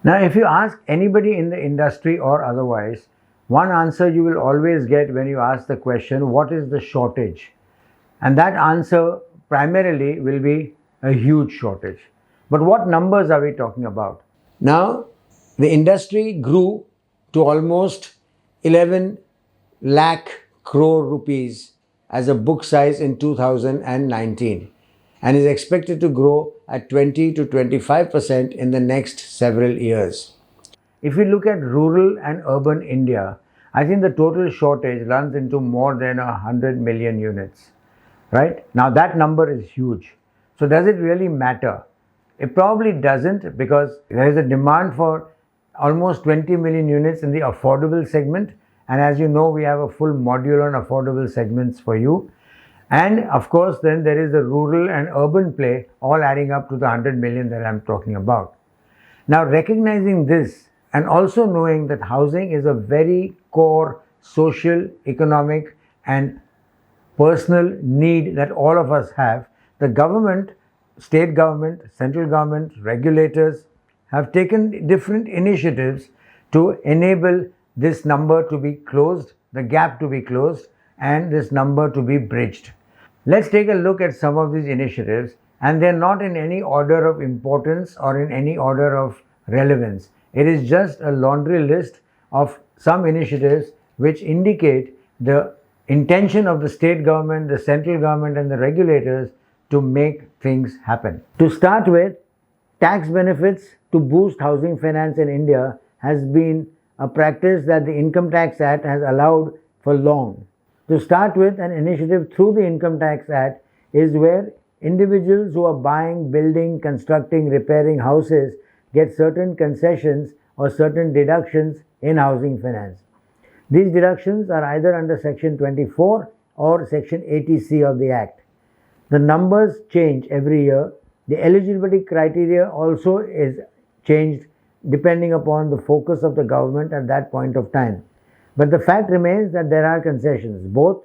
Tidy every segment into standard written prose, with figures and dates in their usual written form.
Now, if you ask anybody in the industry or otherwise, one answer you will always get when you ask the question, what is the shortage? And that answer primarily will be a huge shortage. But what numbers are we talking about? Now, the industry grew to almost 11 lakh crore rupees as a book size in 2019 and is expected to grow at 20 to 25% in the next several years. If we look at rural and urban India, I think the total shortage runs into more than 100 million units. Right? Now that number is huge. So does it really matter? It probably doesn't, because there is a demand for almost 20 million units in the affordable segment. And as you know, we have a full module on affordable segments for you. And of course, then there is the rural and urban play, all adding up to the 100 million that I'm talking about. Now, recognizing this and also knowing that housing is a very core social, economic, and personal need that all of us have, the government, state government, central government, regulators have taken different initiatives to enable this number to be closed, the gap to be closed, and this number to be bridged. Let's take a look at some of these initiatives, and they're not in any order of importance or in any order of relevance. It is just a laundry list of some initiatives which indicate the intention of the state government, the central government, and the regulators to make things happen. To start with, tax benefits to boost housing finance in India has been a practice that the Income Tax Act has allowed for long. To start with, an initiative through the Income Tax Act is where individuals who are buying, building, constructing, repairing houses get certain concessions or certain deductions in housing finance. These deductions are either under Section 24 or Section 80C of the Act. The numbers change every year. The eligibility criteria also is changed depending upon the focus of the government at that point of time. But the fact remains that there are concessions, both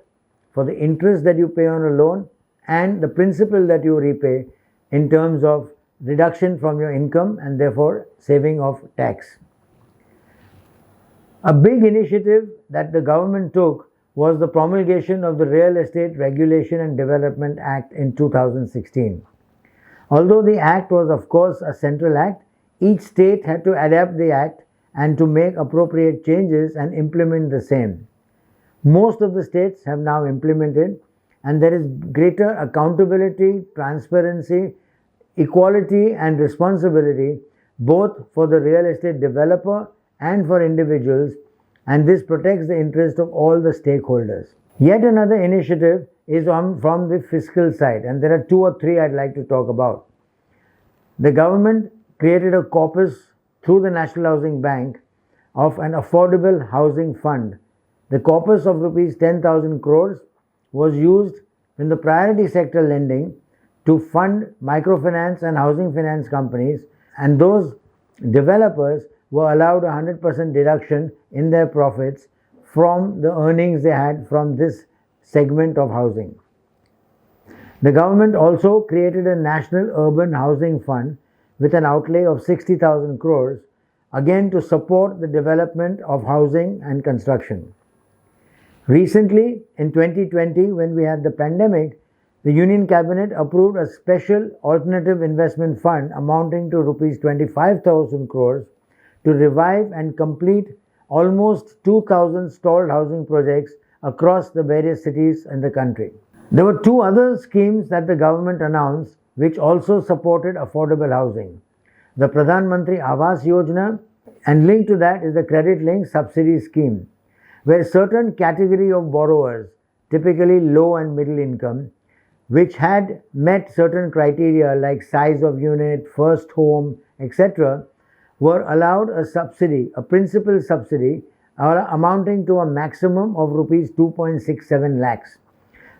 for the interest that you pay on a loan and the principal that you repay in terms of reduction from your income and therefore saving of tax. A big initiative that the government took was the promulgation of the Real Estate Regulation and Development Act in 2016. Although the act was of course a central act, each state had to adapt the act and to make appropriate changes and implement the same. Most of the states have now implemented, and there is greater accountability, transparency, equality and responsibility both for the real estate developer and for individuals, and this protects the interest of all the stakeholders. Yet another initiative is from the fiscal side, and there are two or three I'd like to talk about. The government created a corpus through the National Housing Bank of an affordable housing fund. The corpus of rupees 10,000 crores was used in the priority sector lending to fund microfinance and housing finance companies, and those developers were allowed 100% deduction in their profits from the earnings they had from this segment of housing. The government also created a National Urban Housing Fund with an outlay of 60,000 crores, again to support the development of housing and construction. Recently, in 2020, when we had the pandemic, the Union Cabinet approved a special alternative investment fund amounting to rupees 25,000 crores to revive and complete almost 2,000 stalled housing projects across the various cities in the country. There were two other schemes that the government announced which also supported affordable housing. The Pradhan Mantri Awas Yojana, and linked to that is the Credit Linked Subsidy Scheme, where certain category of borrowers, typically low and middle income, which had met certain criteria like size of unit, first home, etc., were allowed a subsidy, a principal subsidy, amounting to a maximum of rupees 2.67 lakhs.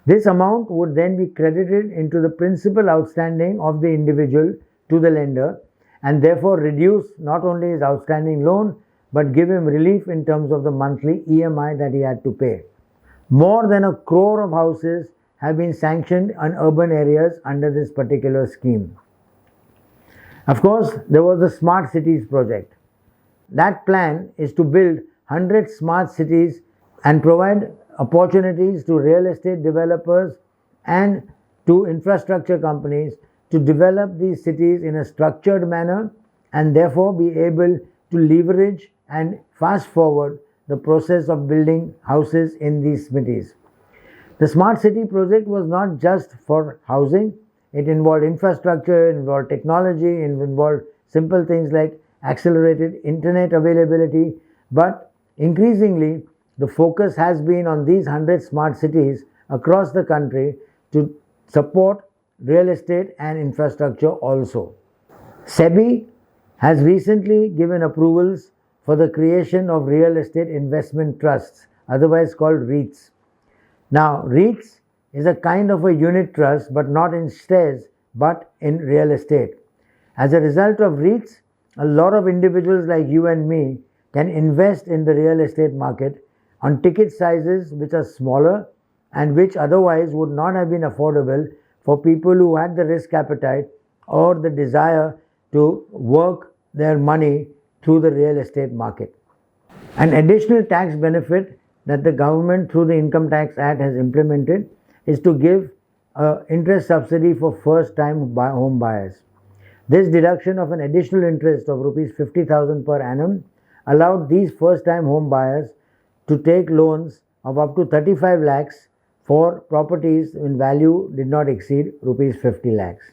This amount would then be credited into the principal outstanding of the individual to the lender, and therefore reduce not only his outstanding loan but give him relief in terms of the monthly EMI that he had to pay. More than 1 crore of houses have been sanctioned in urban areas under this particular scheme. Of course, there was the Smart Cities project. that plan is to build 100 smart cities and provide opportunities to real estate developers and to infrastructure companies to develop these cities in a structured manner and therefore be able to leverage and fast forward the process of building houses in these cities. The Smart City project was not just for housing. It involved infrastructure, it involved technology, it involved simple things like accelerated internet availability, but increasingly the focus has been on these 100 smart cities across the country to support real estate and infrastructure also. SEBI has recently given approvals for the creation of real estate investment trusts, otherwise called REITs. Now, REITs is a kind of a unit trust, but not in shares, but in real estate. As a result of REITs, a lot of individuals like you and me can invest in the real estate market on ticket sizes which are smaller and which otherwise would not have been affordable for people who had the risk appetite or the desire to work their money through the real estate market. An additional tax benefit that the government through the Income Tax Act has implemented is to give interest subsidy for first-time home buyers. This deduction of an additional interest of rupees 50,000 per annum allowed these first-time home buyers to take loans of up to 35 lakhs for properties in value did not exceed rupees 50 lakhs.